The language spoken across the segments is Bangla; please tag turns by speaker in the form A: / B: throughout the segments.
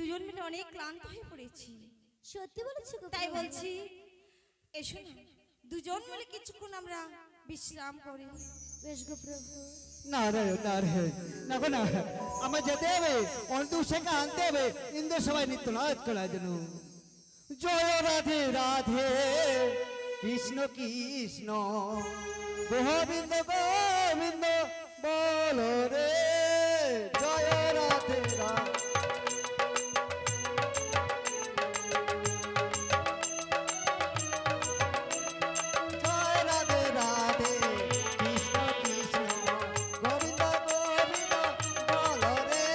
A: দুজন মিলে অনেক ক্লান্ত হয়ে পড়েছি।
B: সত্যি বলেছো গো,
A: তাই বলছি এসো না, দুজন মিলে কিছুক্ষণ আমরা বিশ্রাম করি।
B: বেশ গো প্রভু।
C: নারায়ণ নারায়ণ, না গো না, আমার যেতে হবে, অন্ত উৎসাহকে আনতে হবে ইন্দ্র সবাই নৃত্য নাচ করার জন্য। জয় রাধে রাধে কৃষ্ণ কৃষ্ণ গোবিন্দ গোবিন্দ বলো রে, জয় রাধে রাধে। জয় রাধে রাধে কৃষ্ণ কৃষ্ণ গোবিন্দ গোবিন্দ বলো রে।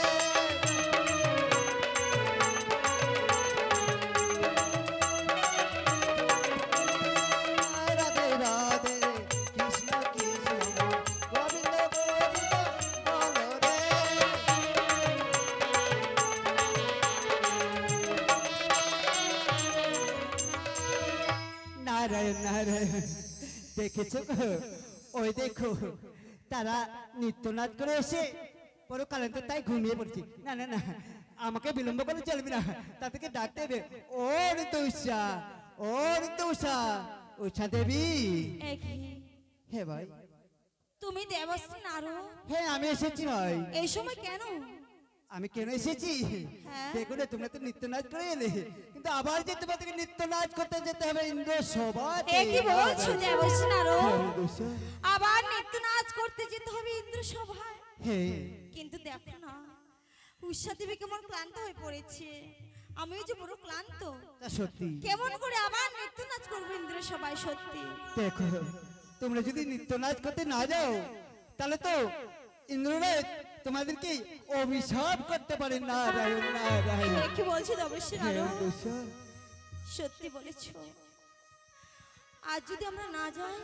C: জয় রাধে রাধে কৃষ্ণ কৃষ্ণ গোবিন্দ গোবিন্দ বলো রে। নারায়ণ নারায়ণ, দেখেছো গো? ওই দেখো তারা নৃত্য নাচ করে এসে পরে কালেন্তে তাই ঘুমিয়ে পড়ছি। না না না, আমাকে বিলম্ব করে চলবে না, তাদেরকে ডাকতে হবে। ও ঋতু উষা, ও ঋতু উষা, উষা দেবী।
A: একই
C: হে ভাই,
A: তুমি দেবশ্রী নারো,
C: হ্যাঁ আমি এসেছি ভাই।
A: এই সময় কেন?
C: আমি কেন এসেছি?
A: হ্যাঁ।
C: দেখো না, তোমরা তো নৃত্য নাচ করে এলে, কিন্তু আবার যে তোমাদেরকে নৃত্য নাচ করতে যেতে হবে ইন্দ্র সভাতে।
A: এ কি বলছো দেবশ্রী নারো?
C: হ্যাঁ, দোষা।
A: আবার নৃত্য নাচ করতে যেতে হবে ইন্দ্র সভায়?
C: হ্যাঁ
A: কিন্তু দেখো না, উষা দেবী কেমন ক্লান্ত হয়ে পড়েছে, আমিও যে বড় ক্লান্ত।
C: তা সত্যি।
A: কেমন করে আবার নৃত্য নাচ করবো ইন্দ্র সভায়? সত্যি
C: দেখো, তোমরা যদি নৃত্য নাচ করতে না যাও তাহলে তো ইন্দ্ররাজ তোমাদেরকে অভিশাপ করতে পারে। নারায়ণ নারায়ণ।
A: এ কি বলছো দেবশ্রী
C: হ্যাঁ,
A: নারো?
C: দোষা।
A: সত্যি বলেছ, আজ যদি আমরা না যাই,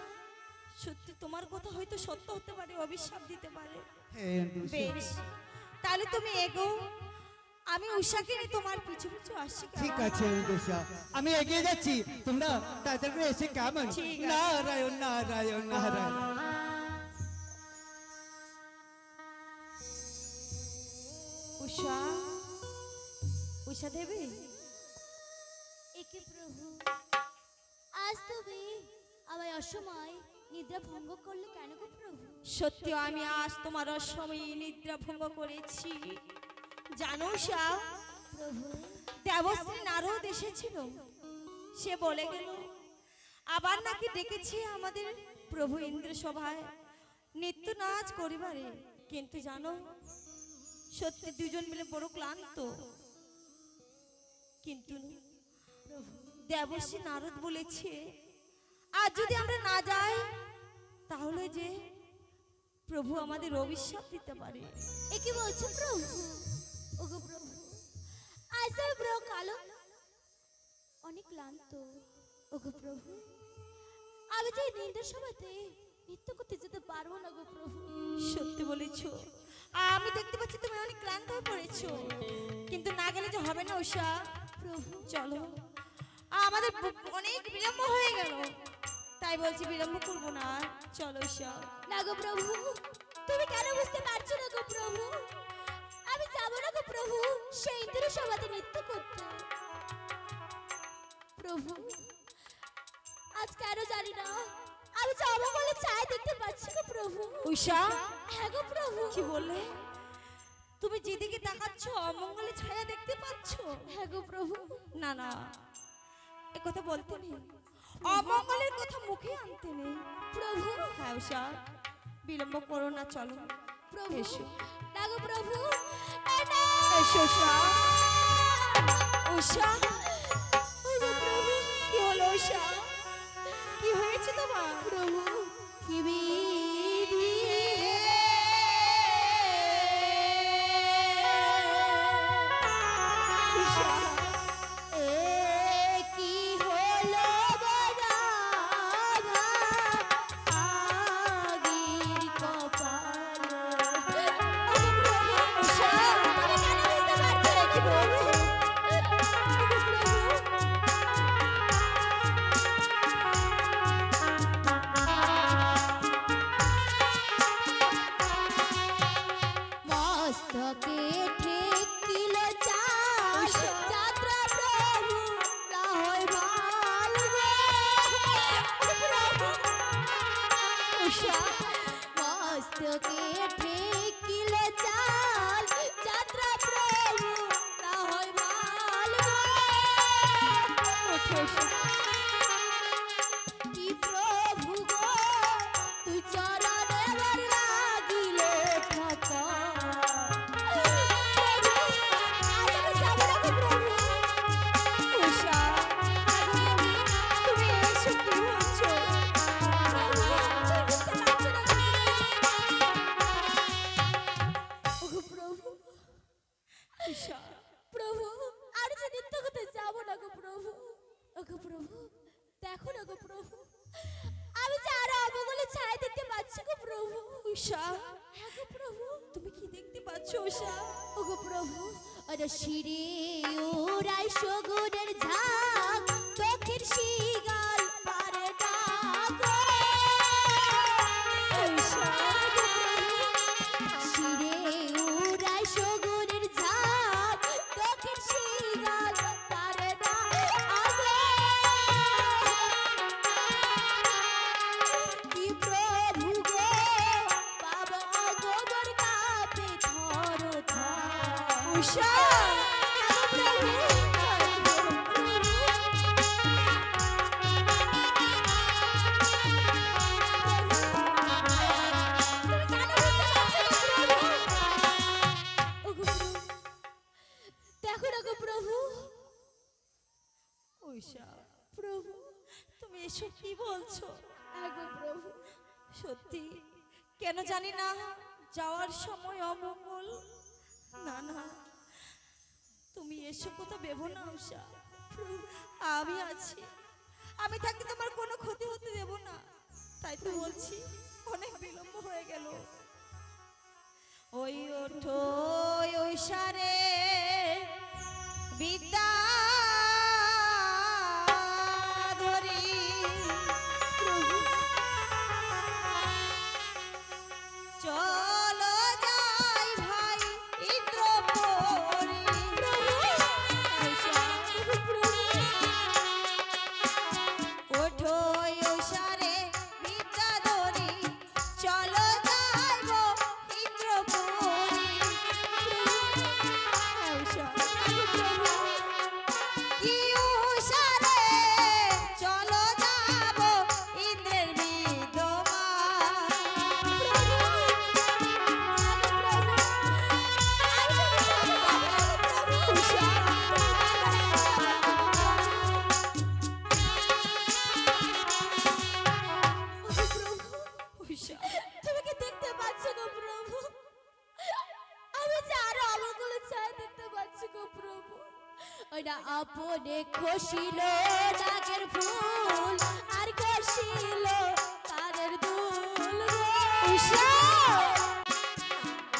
A: সত্যি তোমার কথা হয়তো সত্য হতে পারে, অভিশাপ দিতে পারে।
C: হ্যাঁ, দোষা।
A: বেশ, তাহলে তুমি এগো, আমি উষাকে নিয়ে তোমার পিছু পিছু আসছি।
C: ঠিক আছে দোষা, আমি এগিয়ে যাচ্ছি, তোমরা তাড়াতাড়ি করে এসে কেমন।
A: ঠিক আছে।
C: নারায়ণ নারায়ণ নারায়ণ।
A: উষা, উষা দেবী,
B: একে প্রভু, আজ তুমি আমায় অসময় নিদ্রা ভঙ্গ করলে কেন গো প্রভু?
A: সত্যি আমি আজ তোমার অসময়ে নিদ্রা ভঙ্গ করেছি। জানো উষা,
B: প্রভু
A: দেবশ্রী নারদ এসেছিল, সে বলে গেল আবার নাকি ডেকেছে আমাদের প্রভু ইন্দ্র সভায় নৃত্য নাচ করিবারে। কিন্তু জানো, সত্যি দুজন মিলে বড় ক্লান্ত। কিন্তু দেবশ্রী নারদ বলেছে আজ যদি আমরা না যাই তাহলে যে প্রভু আমাদের অভিশাপ দিতে পারে।
B: এ কি বলছো প্রভু? ওগো প্রভু, আজ আমি বড় কালো অনেক ক্লান্ত। ওগো প্রভু, আমি যে নিন্দার সভাতে নৃত্য করতে যেতে পারবো না গো প্রভু।
A: সত্যি বলেছো, আমি দেখতে পাচ্ছি তুমি অনেক ক্লান্ত হয়ে পড়েছো, কিন্তু না গেলে যে হবে না উষা।
B: প্রভু
A: চলো, আমাদের অনেক বিলম্ব হয়ে গেল, তাই বলছি বিলম্ব করবো না, চলো উষা।
B: না গো প্রভু, তুমি কেন বুঝতে পারছো না গো প্রভু? আমি যাবো না গো প্রভু সেই ইন্দ্র সভাতে নৃত্য করতে। প্রভু, আজ কেন জানি না আমি যে অমঙ্গলে ছায়া দেখতে পাচ্ছি গো প্রভু।
A: উষা,
B: হ্যাঁ গো প্রভু।
A: কি বললে? তুমি যেদিকে তাকাচ্ছ অমঙ্গলে ছায়া দেখতে পাচ্ছ?
B: হ্যাঁ গো প্রভু।
A: না না, এ কথা বলতে নেই, অমঙ্গলের কথা মুখে আনতে নেই।
B: প্রভু,
A: হ্যাঁ উষা, বিলম্ব করো না, চলো
B: প্রভু,
A: এসো।
B: না গো প্রভু, এ না।
A: এসো উষা। উষা,
B: ওগো প্রভু,
A: কি হলো উষা? কি হয়েছে তোমার?
B: প্রভু, কি বিধি
A: উষা,
B: এ কি হলো বাবা আগির কপালে।
A: উষা,
B: তুমি কেন বুঝতে পারছো না কি প্রভু? প্রভু, কি প্রভু গো তুই চরণে আমার লাগিলে থাকা আজ আমি যাব না গো প্রভু।
A: উষা, তুমি এসব কি বলছো?
B: প্রভু, তুই বুঝতে পারছো না গো। ওগো প্রভু,
A: উষা,
B: প্রভু আর যে নৃত্য করতে যাব না গো প্রভু। ওগো প্রভু, দেখো না গো প্রভু, আমি যে আরো অবগুলো ছায়া দেখতে পাচ্ছি গো প্রভু।
A: উষা,
B: হ্যাঁ গো প্রভু।
A: তুমি কি দেখতে পাচ্ছ উষা?
B: ওগো প্রভু, ওরে শিরে ওরাই সগুনের ঝাঁক চোখের শিগাল পারে ডাক
A: উষা,
B: শিরে ওরাই সগুনের ঝাঁক চোখের শিগাল পারে ডাক কি প্রভু গো বাবা গোবর কাপে থর থর
A: উষা, উষা,
B: প্রভু,
A: তুমি এসব কি বলছো?
B: আগো প্রভু,
A: সত্যি কেন জানি না যাওয়ার সময় অমঙ্গল। না না, তুমি এসব কথা ভেবো না উষা। আমি আছি, আমি থাকতে তোমার কোনো ক্ষতি হতে দেব না। তাই তো বলছি, অনেক বিলম্ব হয়ে গেল। ওই ওঠো উষারে বিদ্যা ধরি, চলো যাই ভাই ইন্দ্রপুরী। ওঠো উষারে বিদ্যা ধরি, চলো যাইব ইন্দ্রপুরী। কি উষারে চলো যাব ইন্দ্রের
B: তুমি কি দেখতে পাচ্ছ গো প্রভু? আমি যে আরো অবগুলো ছায়া দেখতে পাচ্ছি গো প্রভু। ওইটা আপনে খসিল নাগের ফুল আর খসিল কানের দুল গো।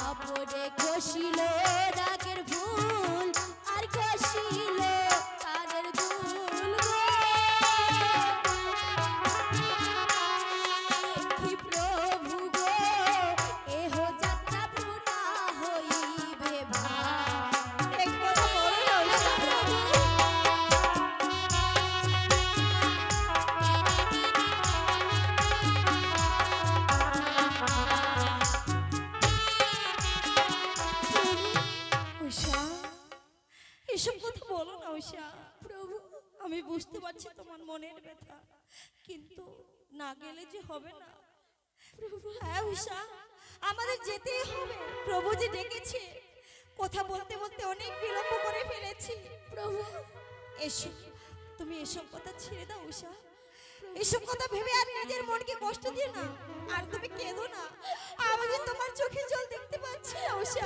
B: আপনে খসিল নাগের ফুল আর খসিল কানের দুল গো। কি প্রভু গো এহ যাত্রা পুনা হইবে ভাই।
A: এক কথা বলো না উষা। উষা, এসব কথা বলো না উষা।
B: প্রভু,
A: আমি বুঝতে পারছি তোমার মনের ব্যথা, কিন্তু না গেলে যে হবে না। হ্যাঁ উষা, আমাদের যেতেই হবে। প্রভু যে ডেকেছে, কথা বলতে বলতে অনেক বিলম্ব করে ফেলেছি।
B: প্রভু,
A: এসব, তুমি এসব কথা ছেড়ে দাও উষা। এসব কথা ভেবে আর নিজের মনকে কষ্ট দিও না, আর তুমি কেঁদো না। আমি যে তোমার চোখে জল দেখতে পাচ্ছি উষা।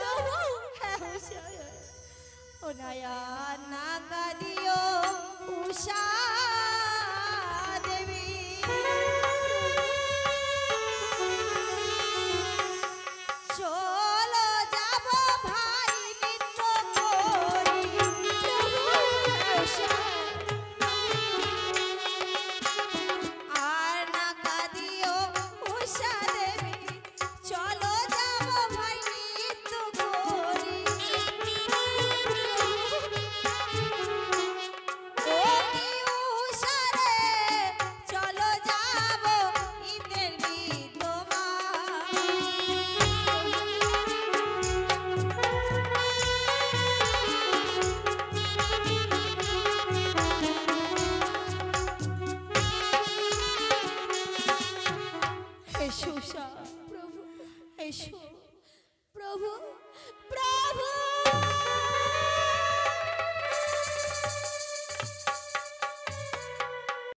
A: হ্যাঁ উষা, ও নায়া না কাঁদিও উষা দেবী। চলো যাব ভাই নিত্য করি। উষা, আর না কাঁদিও উষা দেবী, চলো যাব ভাই নিত্য করি। ও কি এসো উষা,
B: প্রভু
A: এসো।
B: প্রভু প্রভু